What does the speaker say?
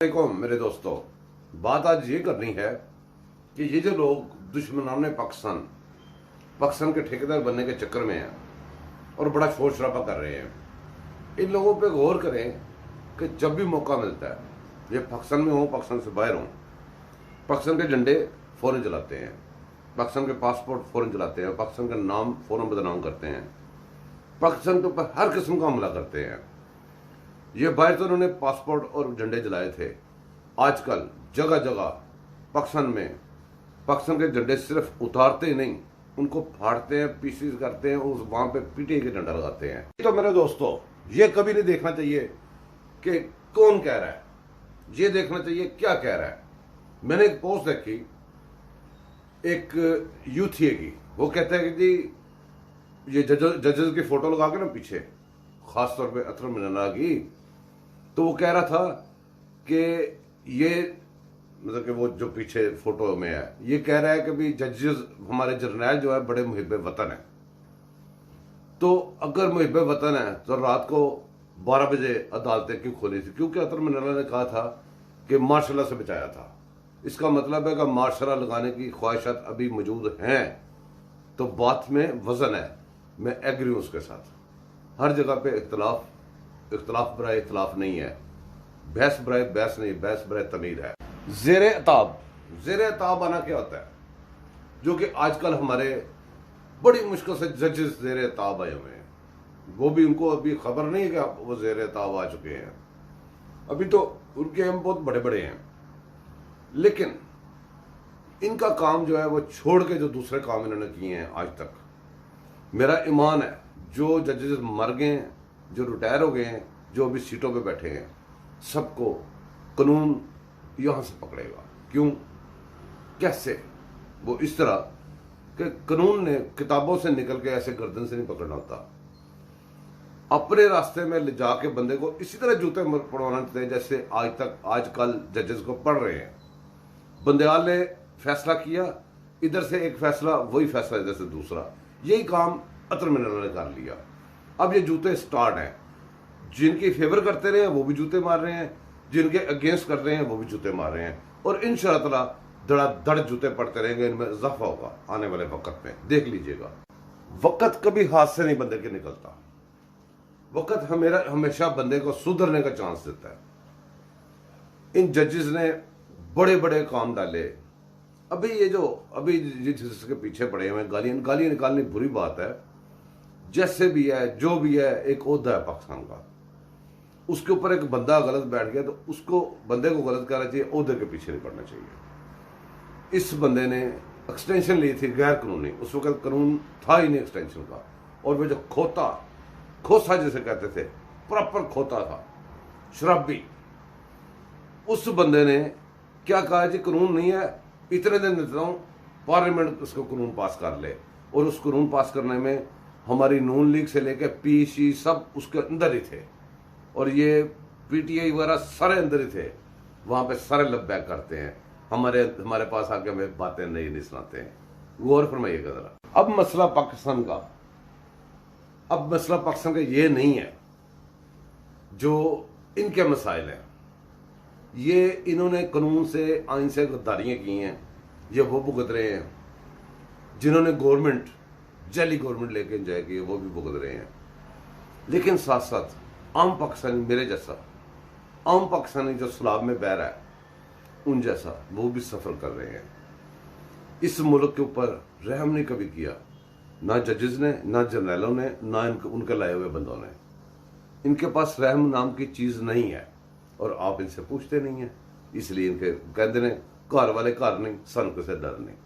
वालेकुम मेरे दोस्तों, बात आज ये करनी है कि ये जो लोग दुश्मनाने पाकिस्तान के ठेकेदार बनने के चक्कर में हैं और बड़ा शोर शराबा कर रहे हैं, इन लोगों पे गौर करें कि जब भी मौका मिलता है, ये पाकिस्तान में हो पाकिस्तान से बाहर हो, पाकिस्तान के झंडे फौरन जलाते हैं, पाकिस्तान के पासपोर्ट फौरन जलाते हैं, पाकिस्तान का नाम फौरन बदनाम करते हैं, पाकिस्तान के ऊपर हर किस्म का हमला करते हैं। ये बाहर तो उन्होंने पासपोर्ट और झंडे जलाए थे, आजकल जगह जगह पाकिस्तान के झंडे सिर्फ उतारते ही नहीं, उनको फाड़ते हैं, पीसीज करते हैं, उस वहां पे पीटीआई के झंडा लगाते हैं। तो मेरे दोस्तों, ये कभी नहीं देखना चाहिए कि कौन कह रहा है, ये देखना चाहिए क्या कह रहा है। मैंने एक पोस्ट देखी, एक यूथ की, वो कहता है कि जी ये जजेस की फोटो लगा के ना पीछे, खासतौर पे अतर मिनना की, तो वो कह रहा था कि ये मतलब कि वो जो पीछे फोटो में है, ये कह रहा है कि भी जजेस हमारे जर्नैल जो है बड़े मुहिब वतन है। तो अगर मुहिब वतन है तो रात को 12 बजे अदालतें क्यों खोली थी? क्योंकि अतर मिनना ने कहा था कि मार्शल से बचाया था। इसका मतलब है कि मार्शल लगाने की ख्वाहिशात अभी मौजूद हैं, तो बात में वजन है। मैं एग्री हूं उसके साथ। हर जगह पे इख्तलाफ बराए इख्तलाफ नहीं है, बहस बराए बहस नहीं, बहस बराए तमीर है। ज़ेरे अताब आना क्या होता है? जो कि आजकल हमारे बड़ी मुश्किल से जजेस ज़ेरे अताब आए हुए हैं, वो भी उनको अभी खबर नहीं है कि वो ज़ेरे अताब आ चुके हैं। अभी तो उनके एम बहुत बड़े बड़े हैं, लेकिन इनका काम जो है वो छोड़ के जो दूसरे काम इन्होंने किए हैं आज तक, मेरा ईमान है जो जजेस मर गए हैं, जो रिटायर हो गए हैं, जो अभी सीटों पे बैठे हैं, सबको कानून यहां से पकड़ेगा। क्यों? कैसे? वो इस तरह कि कानून ने किताबों से निकल के ऐसे गर्दन से नहीं पकड़ना होता। अपने रास्ते में ले जाके बंदे को इसी तरह जूते पड़वाना चाहते हैं जैसे आजकल जजेस को पढ़ रहे हैं। बंदयाल ने फैसला किया, इधर से एक फैसला, वही फैसला इधर से दूसरा, यही काम अतर मिनना ने कर लिया। अब ये जूते स्टार्ट हैं, जिनकी फेवर करते रहे हैं वो भी जूते मार रहे हैं, जिनके अगेंस्ट कर रहे हैं वो भी जूते मार रहे हैं, और इंशाअल्लाह धड़ाधड़ जूते पड़ते रहेंगे। इनमें इजाफा होगा आने वाले वक्त में, देख लीजिएगा। वक्त कभी हाथ से नहीं बंदे के निकलता, वक्त हमेशा बंदे को सुधरने का चांस देता है। इन जजेस ने बड़े बड़े काम डाले। अभी जिसके पीछे पड़े हुए गालियां निकालनी बुरी बात है, जैसे भी है जो भी है, एक ओहदा है पाकिस्तान का, उसके ऊपर एक बंदा गलत बैठ गया तो उसको बंदे को गलत करना चाहिए, ओहदे के पीछे नहीं पड़ना चाहिए। इस बंदे ने एक्सटेंशन ली थी गैर कानूनी, उस वक्त कानून था ही नहीं एक्सटेंशन का, और वो जो खोसा जिसे कहते थे, प्रॉपर खोता था, शराबी, उस बंदे ने क्या कहा जी कानून नहीं है, इतने दिन देता हूं पार्लियामेंट उसको कानून पास कर ले। और उस कानून पास करने में हमारी नून लीग से लेकर पीसी सब उसके अंदर ही थे, और ये पीटीआई वगैरह सारे अंदर ही थे। वहां पे सारे लबैक करते हैं, हमारे पास आके हमें बातें नहीं सुनाते हैं। गौर फरमाइएगा जरा। अब मसला पाकिस्तान का ये नहीं है जो इनके मसाइल हैं। ये इन्होंने कानून से, आइन से गद्दारियां की हैं, ये वो भुगत रहे हैं। जिन्होंने जाली गवर्नमेंट लेके एंजॉय की, वो भी भुगत रहे हैं। लेकिन साथ साथ आम पाकिस्तानी, मेरे जैसा आम पाकिस्तानी जो सैलाब में बह रहा है, उन जैसा वो भी सफर कर रहे हैं। इस मुल्क के ऊपर रहम नहीं कभी किया, ना जजेस ने, ना जर्नैलों ने, ना उनके लाए हुए बंदों ने। इनके पास रहम नाम की चीज नहीं है, और आप इनसे पूछते नहीं है, इसलिए इनके कहते ने घर वाले घर नहीं, सन किसे डर नहीं।